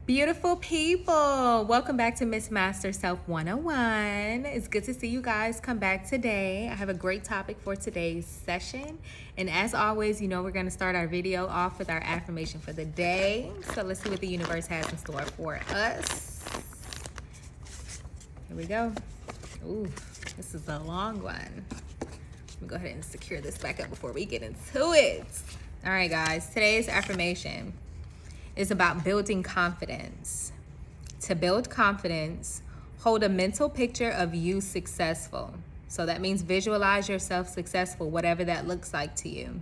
Beautiful people, welcome back to Miss Master Self 101. It's good to see you guys come back today. I have a great topic for today's session. And as always, we're going to start our video off with our affirmation for the day. So let's see what the universe has in store for us. Here we go. Ooh, this is a long one. Let me go ahead and secure this back up before we get into it. All right, guys, today's affirmation is about building confidence. To build confidence, hold a mental picture of you successful. So that means visualize yourself successful, whatever that looks like to you.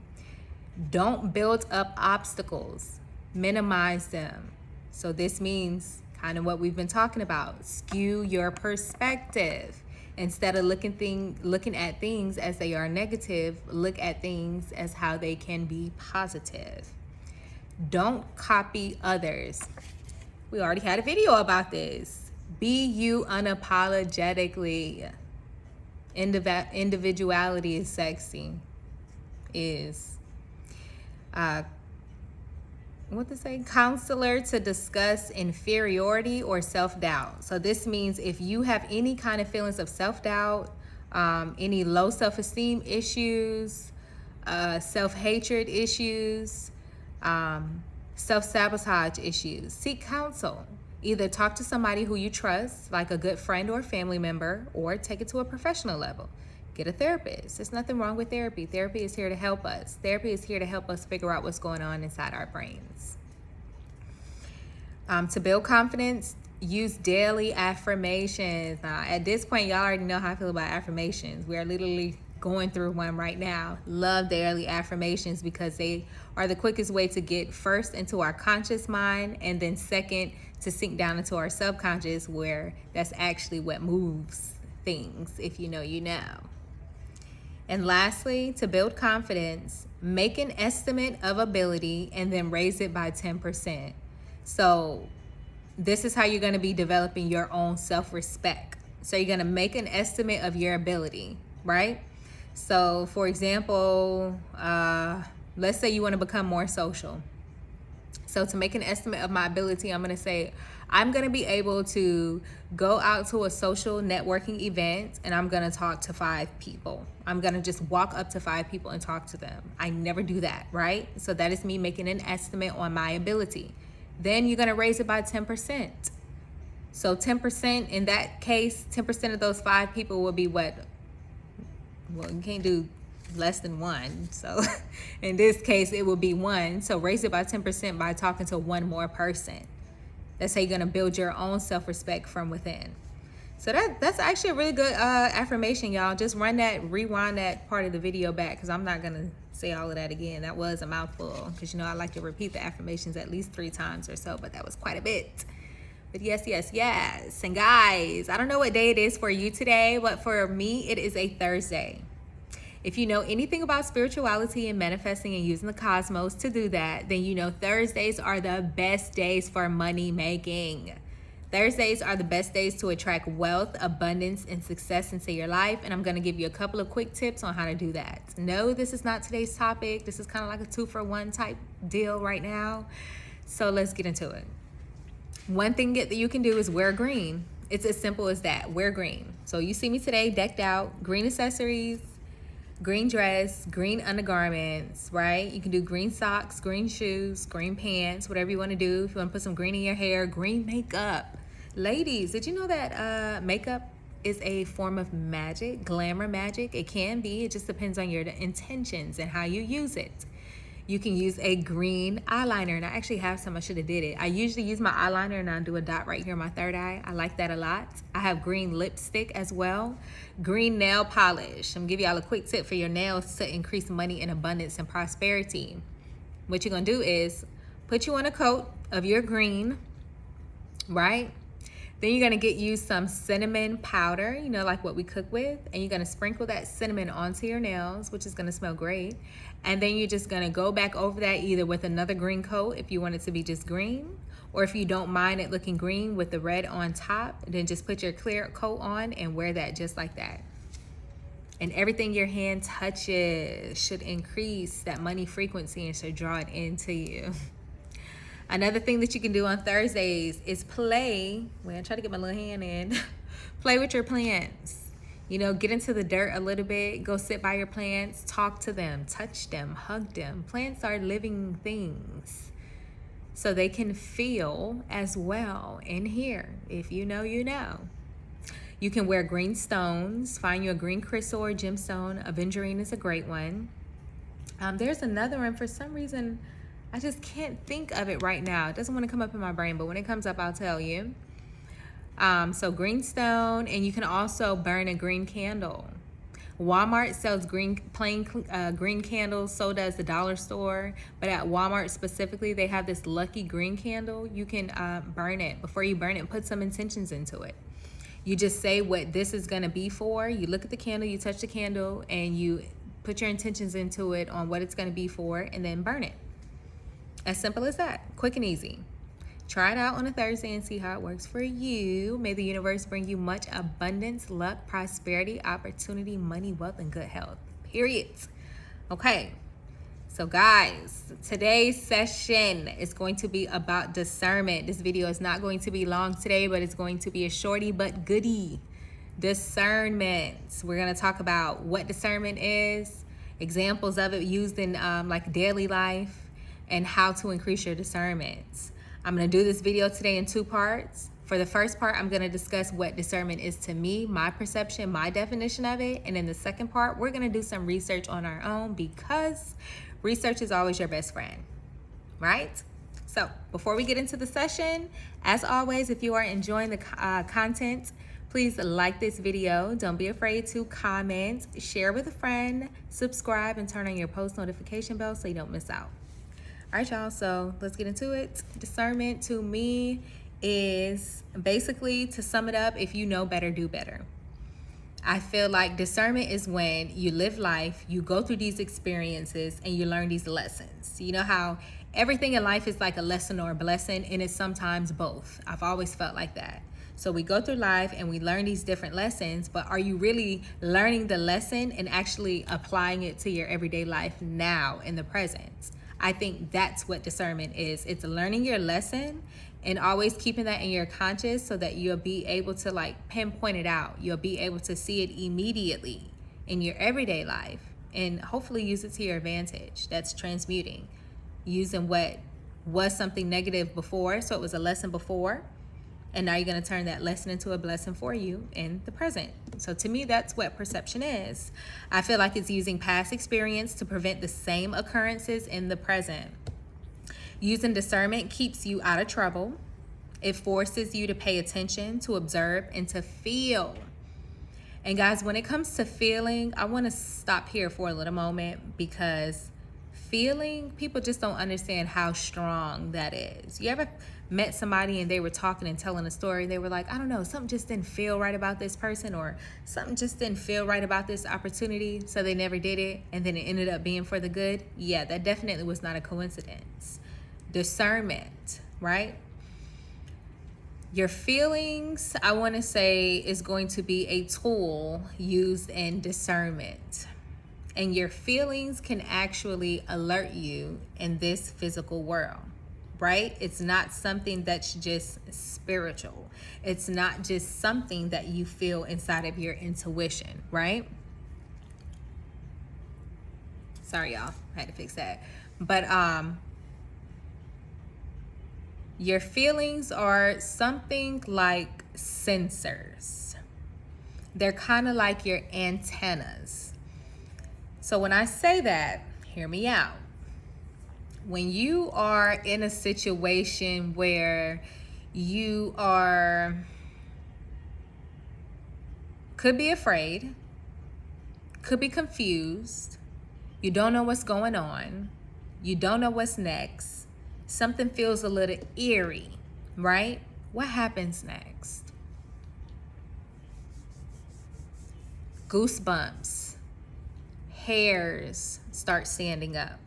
Don't build up obstacles, minimize them. So this means kind of what we've been talking about. Skew your perspective. Instead of looking at things as they are negative, look at things as how they can be positive. Don't copy others. We already had a video about this. Be you unapologetically. Individuality is sexy. What to say? Counselor to discuss inferiority or self-doubt. So this means if you have any kind of feelings of self-doubt, any low self-esteem issues, self-hatred issues, self-sabotage issues, seek counsel. Either talk to somebody who you trust, like a good friend or family member, or take it to a professional level. Get a therapist. There's nothing wrong with therapy. Therapy is here to help us. Therapy is here to help us figure out what's going on inside our brains. To build confidence, use daily affirmations. Now, at this point, y'all already know how I feel about affirmations. We are literally going through one right now. Love daily affirmations because they are the quickest way to get first into our conscious mind, and then second to sink down into our subconscious, where that's actually what moves things. If you know, you know. And lastly, to build confidence, make an estimate of ability and then raise it by 10%. So this is how you're going to be developing your own self-respect. So you're going to make an estimate of your ability, right? So for example, let's say you want to become more social. So to make an estimate of my ability, I'm going to say, I'm going to be able to go out to a social networking event and I'm going to talk to 5 people. I'm going to just walk up to 5 people and talk to them. I never do that, right? So that is me making an estimate on my ability. Then you're going to raise it by 10%. So 10% in that case, 10% of those 5 people will be what? Well, you can't do less than 1. So in this case, it will be 1. So raise it by 10% by talking to 1 more person. That's how you're going to build your own self-respect from within. So that's actually a really good affirmation, y'all. Just rewind that part of the video back, because I'm not going to say all of that again. That was a mouthful, because I like to repeat the affirmations at least 3 times or so, but that was quite a bit. But yes. And guys, I don't know what day it is for you today, but for me, it is a Thursday. If you know anything about spirituality and manifesting and using the cosmos to do that, then you know Thursdays are the best days for money making. Thursdays are the best days to attract wealth, abundance, and success into your life. And I'm going to give you a couple of quick tips on how to do that. No, this is not today's topic. This is kind of like a 2-for-1 type deal right now. So let's get into it. One thing that you can do is wear green. It's as simple as that. Wear green. So you see me today decked out, green accessories, green dress, green undergarments, right? You can do green socks, green shoes, green pants, whatever you want to do. If you want to put some green in your hair, green makeup. Ladies, did you know that makeup is a form of magic, glamour magic? It can be. It just depends on your intentions and how you use it. You can use a green eyeliner, and I actually have some. I should have did it. I usually use my eyeliner and I do a dot right here in my third eye. I like that a lot. I have green lipstick as well. Green nail polish. I'm gonna give y'all a quick tip for your nails to increase money and abundance and prosperity. What you're gonna do is put you on a coat of your green, right? Then you're gonna get you some cinnamon powder, like what we cook with, and you're gonna sprinkle that cinnamon onto your nails, which is gonna smell great. And then you're just gonna go back over that either with another green coat if you want it to be just green, or if you don't mind it looking green with the red on top, then just put your clear coat on and wear that just like that. And everything your hand touches should increase that money frequency and should draw it into you. Another thing that you can do on Thursdays is play. Well, I try to get my little hand in. Play with your plants. You know, get into the dirt a little bit. Go sit by your plants. Talk to them. Touch them. Hug them. Plants are living things. So they can feel as well in here. If you know, you know. You can wear green stones. Find you a green crystal or gemstone. Aventurine is a great one. There's another one. For some reason, I just can't think of it right now. It doesn't want to come up in my brain, but when it comes up, I'll tell you. So green stone, and you can also burn a green candle. Walmart sells green candles, so does the dollar store. But at Walmart specifically, they have this lucky green candle. You can burn it. Before you burn it, put some intentions into it. You just say what this is going to be for. You look at the candle, you touch the candle, and you put your intentions into it on what it's going to be for, and then burn it. As simple as that. Quick and easy. Try it out on a Thursday and see how it works for you. May the universe bring you much abundance, luck, prosperity, opportunity, money, wealth, and good health. Period. Okay. So guys, today's session is going to be about discernment. This video is not going to be long today, but it's going to be a shorty but goodie. Discernment. We're going to talk about what discernment is, examples of it used in like daily life, and how to increase your discernment. I'm going to do this video today in 2 parts. For the first part, I'm going to discuss what discernment is to me, my perception, my definition of it. And in the second part, we're going to do some research on our own, because research is always your best friend, right? So before we get into the session, as always, if you are enjoying the content, please like this video. Don't be afraid to comment, share with a friend, subscribe, and turn on your post notification bell so you don't miss out. All right, y'all, so let's get into it. Discernment to me is basically, to sum it up, if you know better, do better. I feel like discernment is when you live life, you go through these experiences, and you learn these lessons. You know how everything in life is like a lesson or a blessing, and it's sometimes both. I've always felt like that. So we go through life and we learn these different lessons, but are you really learning the lesson and actually applying it to your everyday life now in the present? I think that's what discernment is. It's learning your lesson and always keeping that in your conscious so that you'll be able to like pinpoint it out. You'll be able to see it immediately in your everyday life and hopefully use it to your advantage. That's transmuting, using what was something negative before, so it was a lesson before, and now you're going to turn that lesson into a blessing for you in the present. So to me, that's what perception is. I feel like it's using past experience to prevent the same occurrences in the present. Using discernment keeps you out of trouble. It forces you to pay attention, to observe, and to feel. And guys, when it comes to feeling, I want to stop here for a little moment, because feeling, people just don't understand how strong that is. You ever met somebody and they were talking and telling a story, they were like, I don't know, something just didn't feel right about this person, or something just didn't feel right about this opportunity, so they never did it, and then it ended up being for the good? Yeah, that definitely was not a coincidence. Discernment, right? Your feelings, I want to say, is going to be a tool used in discernment. And your feelings can actually alert you in this physical world, right? It's not something that's just spiritual. It's not just something that you feel inside of your intuition, right? Sorry, y'all, I had to fix that. But your feelings are something like sensors. They're kind of like your antennas. So when I say that, hear me out. When you are in a situation where you could be afraid, could be confused, you don't know what's going on, you don't know what's next, something feels a little eerie, right? What happens next? Goosebumps, hairs start standing up.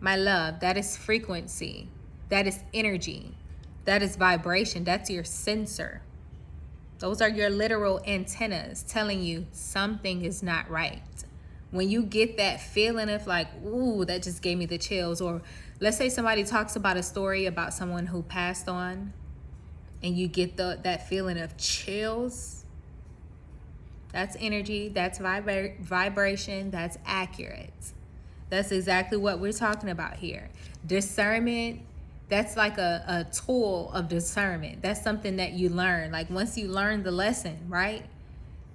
My love, that is frequency, that is energy, that is vibration, that's your sensor. Those are your literal antennas telling you something is not right. When you get that feeling of like, ooh, that just gave me the chills. Or let's say somebody talks about a story about someone who passed on, and you get that feeling of chills. That's energy, that's vibration, that's accurate. That's exactly what we're talking about here. Discernment, that's like a tool of discernment. That's something that you learn. Like once you learn the lesson, right?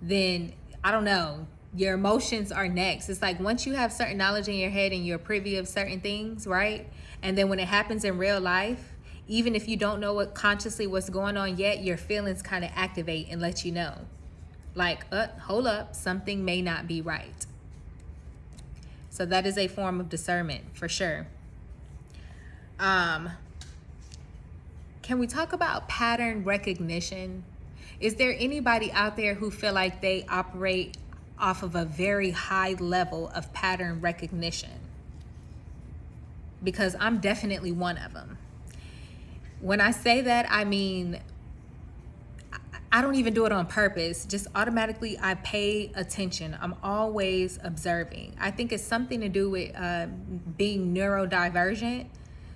Then, I don't know, your emotions are next. It's like once you have certain knowledge in your head and you're privy of certain things, right? And then when it happens in real life, even if you don't know what's going on yet, your feelings kind of activate and let you know. Like, hold up, something may not be right. So that is a form of discernment for sure. Can we talk about pattern recognition? Is there anybody out there who feel like they operate off of a very high level of pattern recognition? Because I'm definitely one of them. When I say that, I mean, I don't even do it on purpose. Just automatically, I pay attention. I'm always observing. I think it's something to do with being neurodivergent.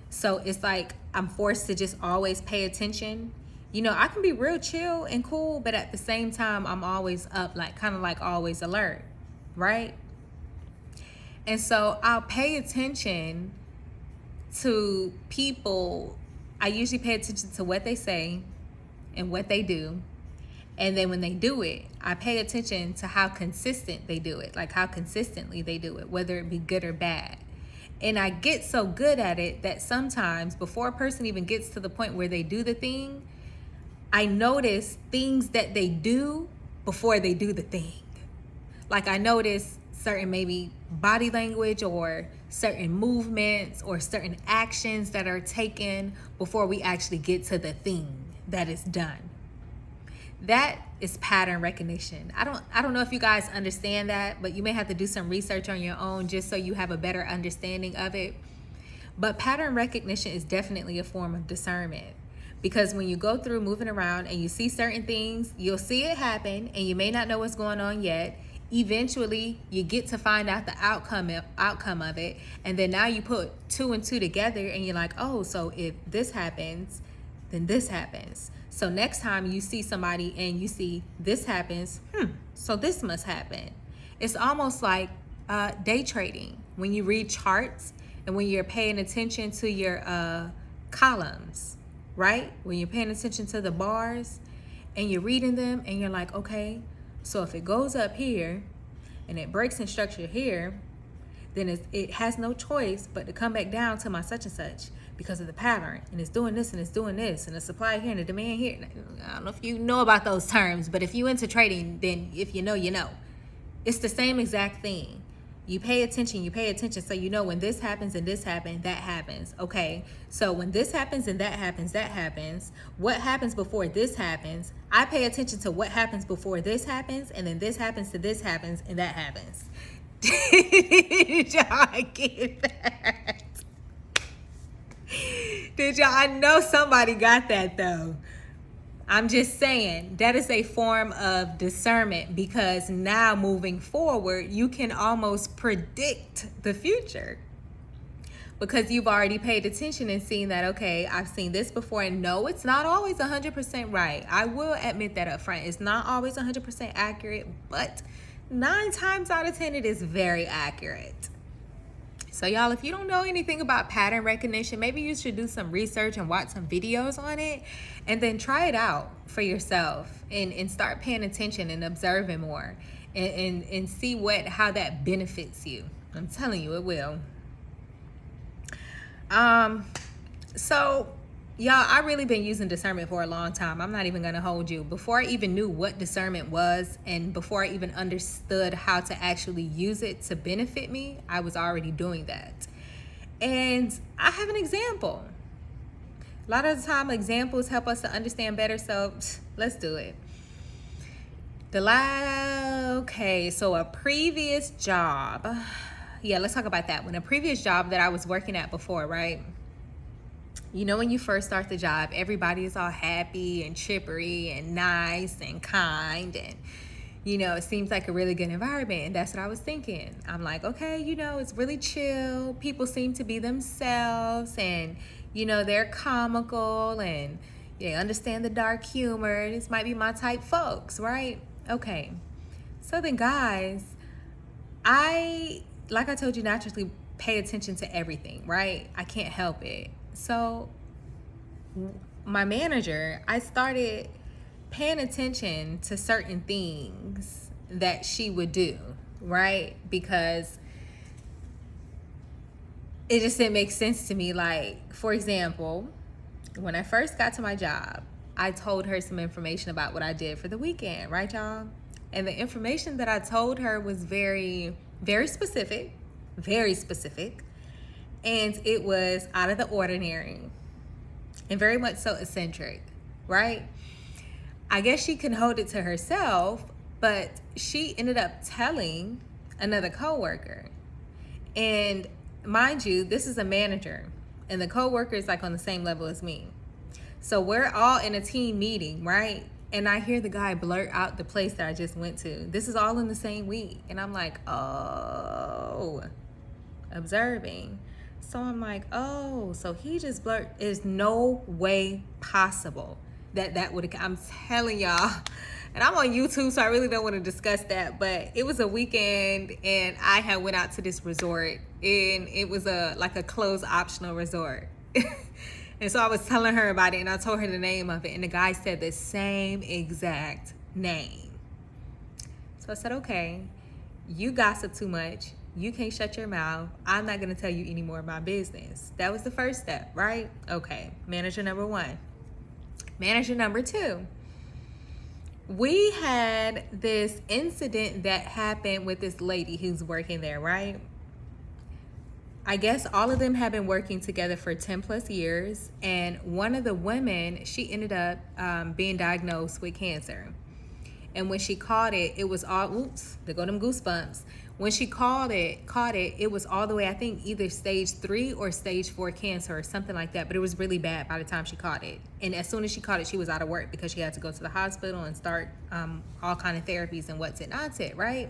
So it's like I'm forced to just always pay attention. You know, I can be real chill and cool, but at the same time, I'm always up, like kind of like always alert, right? And so I'll pay attention to people. I usually pay attention to what they say and what they do. And then when they do it, I pay attention to how consistent they do it, like how consistently they do it, whether it be good or bad. And I get so good at it that sometimes before a person even gets to the point where they do the thing, I notice things that they do before they do the thing. Like I notice certain maybe body language or certain movements or certain actions that are taken before we actually get to the thing that is done. That is pattern recognition. I don't know if you guys understand that, but you may have to do some research on your own just so you have a better understanding of it. But pattern recognition is definitely a form of discernment, because when you go through moving around and you see certain things, you'll see it happen and you may not know what's going on yet. Eventually, you get to find out the outcome of it, and then now you put two and two together and you're like, oh, so if this happens, then this happens. So next time you see somebody and you see this happens, so this must happen. It's almost like day trading. When you read charts and when you're paying attention to your columns, right? When you're paying attention to the bars and you're reading them and you're like, okay, so if it goes up here and it breaks in structure here, then it has no choice but to come back down to my such and such, because of the pattern, and it's doing this and it's doing this, and the supply here and the demand here. I don't know if you know about those terms, but if you into trading, then if you know, you know. It's the same exact thing. You pay attention, so you know when this happens and this happens, that happens. Okay, so when this happens and that happens, that happens. What happens before this happens? I pay attention to what happens before this happens, and then this happens to this happens, and that happens. Did y'all get that? Did y'all? I know somebody got that though. I'm just saying that is a form of discernment, because now moving forward, you can almost predict the future because you've already paid attention and seen that, okay, I've seen this before, and no, it's not always 100% right. I will admit that up front. It's not always 100% accurate, but 9 times out of 10, it is very accurate. So y'all, if you don't know anything about pattern recognition, maybe you should do some research and watch some videos on it, and then try it out for yourself and start paying attention and observing more and see how that benefits you. I'm telling you, it will. So y'all, I really been using discernment for a long time. I'm not even gonna hold you. Before I even knew what discernment was, and before I even understood how to actually use it to benefit me, I was already doing that. And I have an example. A lot of the time, examples help us to understand better, so let's do it. Okay, so a previous job. Yeah, let's talk about that one. A previous job that I was working at before, right? You know, when you first start the job, everybody is all happy and chippery and nice and kind, and it seems like a really good environment. And that's what I was thinking. I'm like, okay, it's really chill. People seem to be themselves, and, they're comical, and they understand the dark humor. This might be my type folks, right? Okay. So then, guys, like I told you, naturally pay attention to everything, right? I can't help it. So my manager, I started paying attention to certain things that she would do, right? Because it just didn't make sense to me. Like, for example, when I first got to my job, I told her some information about what I did for the weekend, right, y'all? And the information that I told her was very, very specific, and it was out of the ordinary and very much so eccentric, right? I guess she can hold it to herself, but she ended up telling another coworker. And mind you, this is a manager, and the coworker is like on the same level as me. So we're all in a team meeting, right? And I hear the guy blurt out the place that I just went to. This is all in the same week. And I'm like, oh, observing. So I'm like, oh, so he just blurted. There's no way possible that would have, I'm telling y'all. And I'm on YouTube, so I really don't want to discuss that. But it was a weekend, and I had went out to this resort, and it was like a closed optional resort. And so I was telling her about it, and I told her the name of it, and the guy said the same exact name. So I said, okay, you gossip too much. You can't shut your mouth. I'm not going to tell you any more of my business. That was the first step, right? Okay, manager number one. Manager number two. We had this incident that happened with this lady who's working there, right? I guess all of them have been working together for 10 plus years. And one of the women, she ended up being diagnosed with cancer. And when she caught it, it was all, oops, there go them goosebumps. When she caught it, it was all the way, I think either stage 3 or stage 4 cancer or something like that. But it was really bad by the time she caught it. And as soon as she caught it, she was out of work because she had to go to the hospital and start all kind of therapies and what's it, not it, right?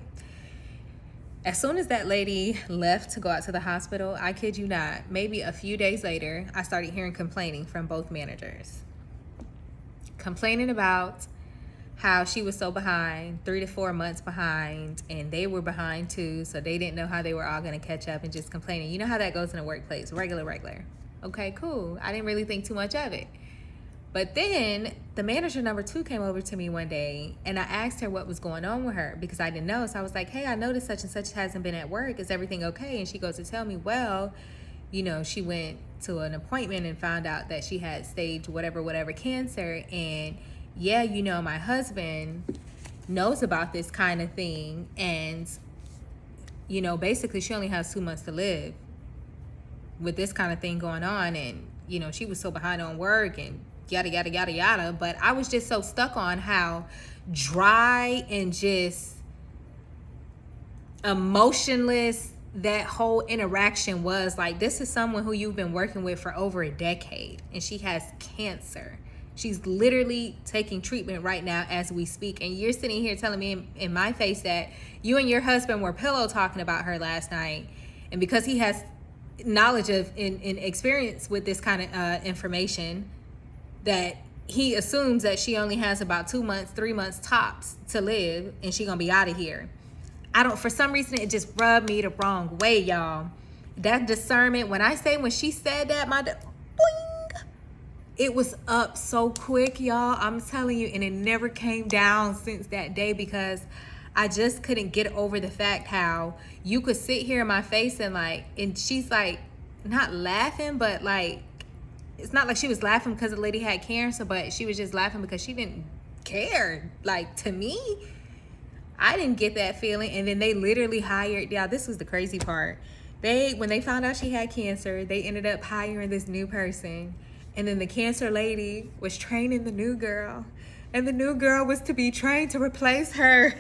As soon as that lady left to go out to the hospital, I kid you not, maybe a few days later, I started hearing complaining from both managers. Complaining about how she was so behind, 3 to 4 months behind, and they were behind too, so they didn't know how they were all gonna catch up, and just complaining. You know how that goes in a workplace, regular. Okay, cool. I didn't really think too much of it. But then the manager number 2 came over to me one day, and I asked her what was going on with her because I didn't know. So I was like, hey, I noticed such and such hasn't been at work. Is everything okay? And she goes to tell me, well, she went to an appointment and found out that she had stage whatever cancer. And yeah, my husband knows about this kind of thing. And, basically she only has 2 months to live with this kind of thing going on. And, she was so behind on work and yada. But I was just so stuck on how dry and just emotionless that whole interaction was. Like, this is someone who you've been working with for over a decade, and she has cancer. She's literally taking treatment right now as we speak, and you're sitting here telling me in my face that you and your husband were pillow talking about her last night, and because he has knowledge of and experience with this kind of information, that he assumes that she only has about 2 months, 3 months tops to live, and she gonna be out of here. For some reason, it just rubbed me the wrong way, y'all. That discernment, when she said that, boing, it was up so quick, y'all. I'm telling you, and it never came down since that day because I just couldn't get over the fact how you could sit here in my face and she's like, not laughing, but like, it's not like she was laughing because the lady had cancer, but she was just laughing because she didn't care. Like, to me, I didn't get that feeling. And then they literally hired, this was the crazy part. When they found out she had cancer, they ended up hiring this new person. And then the cancer lady was training the new girl. And the new girl was to be trained to replace her.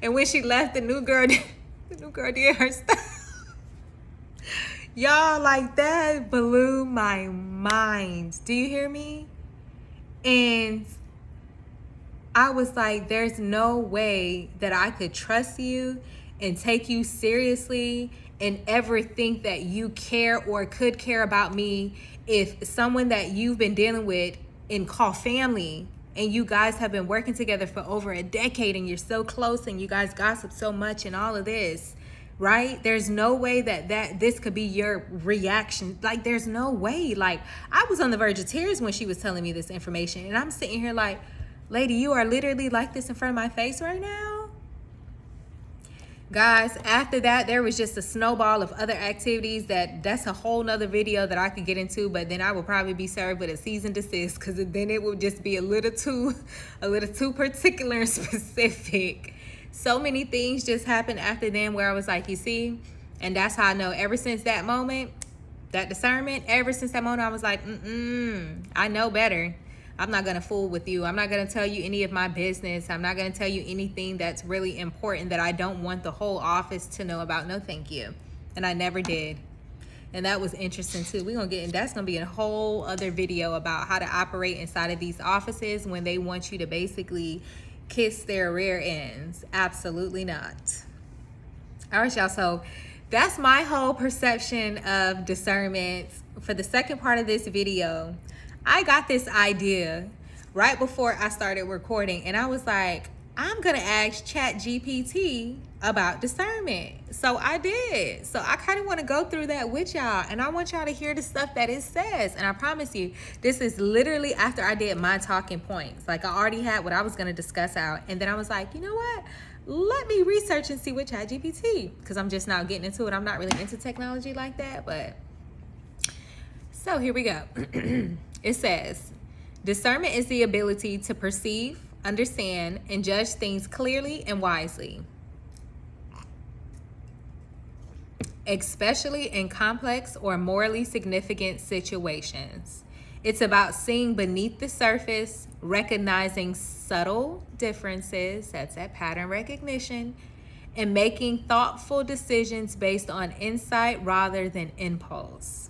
And when she left, the new girl did her stuff. Y'all, like, that blew my mind. Do you hear me? And I was like, there's no way that I could trust you and take you seriously and ever think that you care or could care about me if someone that you've been dealing with and call family, and you guys have been working together for over a decade and you're so close and you guys gossip so much and all of this, right? There's no way that this could be your reaction. Like, there's no way. Like, I was on the verge of tears when she was telling me this information, and I'm sitting here like, lady, you are literally like this in front of my face right now. Guys, after that, there was just a snowball of other activities that's a whole nother video that I could get into, but then I would probably be served with a cease and desist, because then it would just be a little too particular and specific. So many things just happened after then where I was like, you see, and that's how I know ever since that moment, that discernment, ever since that moment, I was like, I know better. I'm not going to fool with you. I'm not going to tell you any of my business. I'm not going to tell you anything that's really important that I don't want the whole office to know about. No, thank you. And I never did. And that was interesting too. We're going to get, and that's going to be a whole other video about how to operate inside of these offices when they want you to basically kiss their rear ends. Absolutely not. All right, y'all. So that's my whole perception of discernment. For the second part of this video, I got this idea right before I started recording, and I was like, I'm gonna ask ChatGPT about discernment. So I did. So I kind of want to go through that with y'all, and I want y'all to hear the stuff that it says. And I promise you, this is literally after I did my talking points. Like, I already had what I was gonna discuss out, and then I was like, you know what? Let me research and see what ChatGPT, because I'm just now getting into it. I'm not really into technology like that, but so here we go. It says, discernment is the ability to perceive, understand, and judge things clearly and wisely, especially in complex or morally significant situations. It's about seeing beneath the surface, recognizing subtle differences, that's that pattern recognition, and making thoughtful decisions based on insight rather than impulse.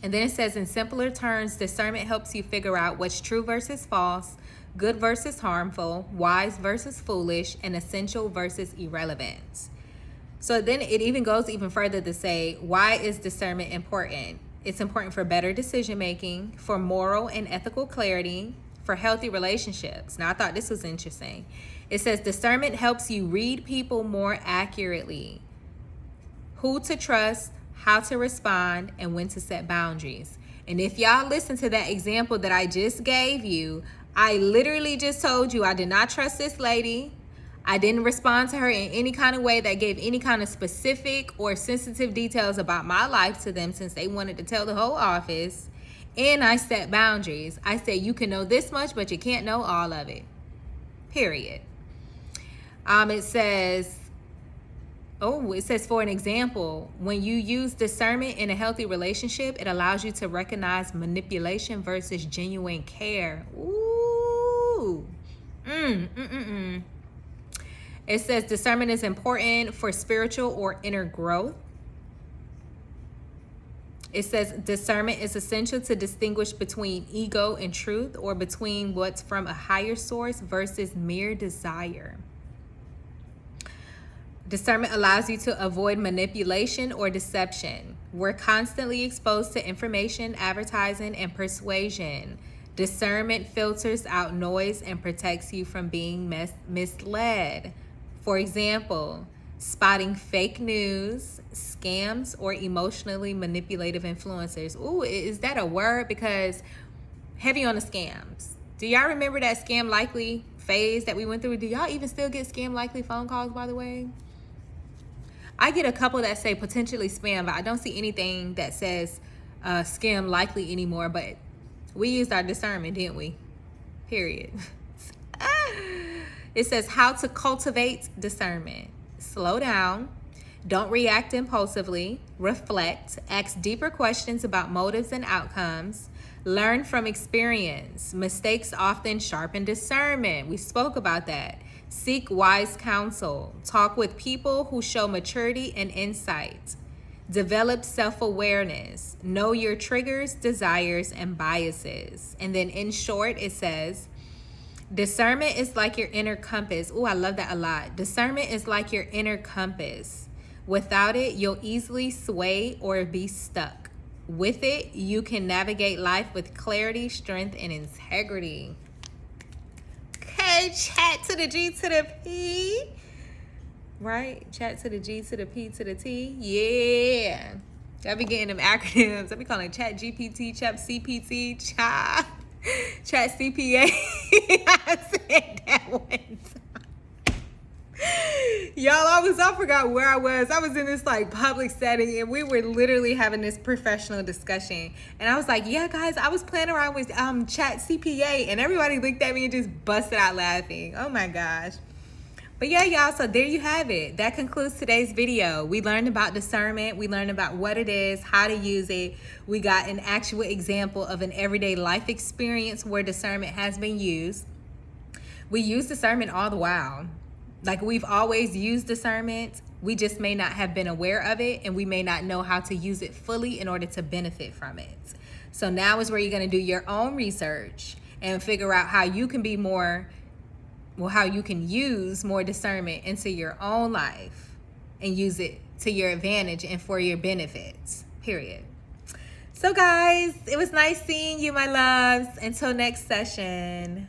And then it says, in simpler terms, discernment helps you figure out what's true versus false, good versus harmful, wise versus foolish, and essential versus irrelevant. So then it even goes even further to say, why is discernment important? It's important for better decision making, for moral and ethical clarity, for healthy relationships. Now, I thought this was interesting. It says discernment helps you read people more accurately, who to trust, how to respond, and when to set boundaries. And if y'all listen to that example that I just gave you, I literally just told you I did not trust this lady. I didn't respond to her in any kind of way that gave any kind of specific or sensitive details about my life to them, since they wanted to tell the whole office. And I set boundaries. I said, you can know this much, but you can't know all of it. Period. It says, for an example, when you use discernment in a healthy relationship, it allows you to recognize manipulation versus genuine care. Ooh. It says discernment is important for spiritual or inner growth. It says discernment is essential to distinguish between ego and truth, or between what's from a higher source versus mere desire. Discernment allows you to avoid manipulation or deception. We're constantly exposed to information, advertising, and persuasion. Discernment filters out noise and protects you from being misled. For example, spotting fake news, scams, or emotionally manipulative influencers. Ooh, is that a word? Because heavy on the scams. Do y'all remember that scam likely phase that we went through? Do y'all even still get scam likely phone calls, by the way? I get a couple that say potentially spam, but I don't see anything that says scam likely anymore. But we used our discernment, didn't we? Period. It says how to cultivate discernment. Slow down. Don't react impulsively. Reflect. Ask deeper questions about motives and outcomes. Learn from experience. Mistakes often sharpen discernment. We spoke about that. Seek wise counsel. Talk with people who show maturity and insight. Develop self-awareness. Know your triggers, desires, and biases. And then in short, it says, Discernment is like your inner compass. Oh, I love that a lot. Discernment is like your inner compass. Without it, you'll easily sway or be stuck. With it, you can navigate life with clarity, strength, and integrity. Okay, chat to the G to the P. Right? Chat to the G to the P to the T. Yeah. I be getting them acronyms. I be calling chat GPT, chat CPT, chat CPA. I said that one time. Y'all, I forgot where I was. I was in this like public setting and we were literally having this professional discussion. And I was like, yeah, guys, I was playing around with chat CPA, and everybody looked at me and just busted out laughing. Oh my gosh. But yeah, y'all, so there you have it. That concludes today's video. We learned about discernment. We learned about what it is, how to use it. We got an actual example of an everyday life experience where discernment has been used. We use discernment all the while. Like, we've always used discernment. We just may not have been aware of it, and we may not know how to use it fully in order to benefit from it. So now is where you're going to do your own research and figure out how you can be how you can use more discernment into your own life and use it to your advantage and for your benefits, period. So guys, it was nice seeing you, my loves. Until next session.